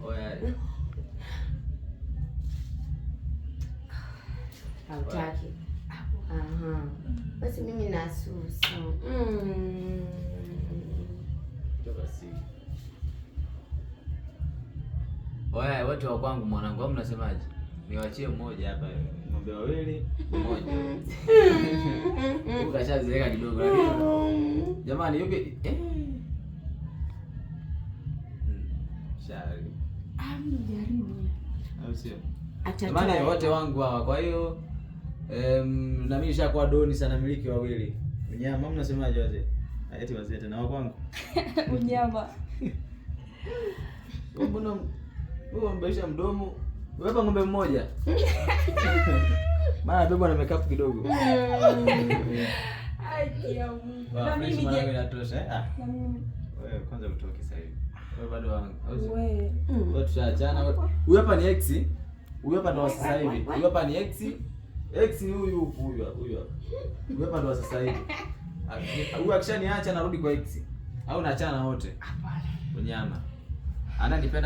Oya. Hautaki. Aha. Basi mimi nasusu. Basi. Oya, wote wa kwangu mwanangu, au mnasemaje? Niwachie mmoja hapa, ng'ombe wawili, mmoja. Ukashazeeka kidogo lakini. Jamani, yupi shari. Mjaribu. Au sio? Jamani, wote wangu hawa. Kwa hiyo na mimi nishakuwa doni sana, miliki wawili. Mnyama, mnasemaje wazee? Eti wazee tena wa kwangu. Unyama. Mbona wewe mbesha mdomo? Wewe hapa ng'ombe mmoja. Maana bebo na makeup kidogo. Ai ya Mungu. Na mimi je inatosha Na mimi. Wewe kwanza utoke sasa hivi. Wewe bado wangu. Wewe. Wewe tutaachana. Huyu hapa ni X. Huyu hapa ndo wa sasa hivi. Huyu hapa ni X. X ni huyu huyu hapa. Huyu hapa ndo wa sasa hivi. Huyu akishaniacha narudi kwa X. Au naachana wote. Hapana. Unyama. Ananipenda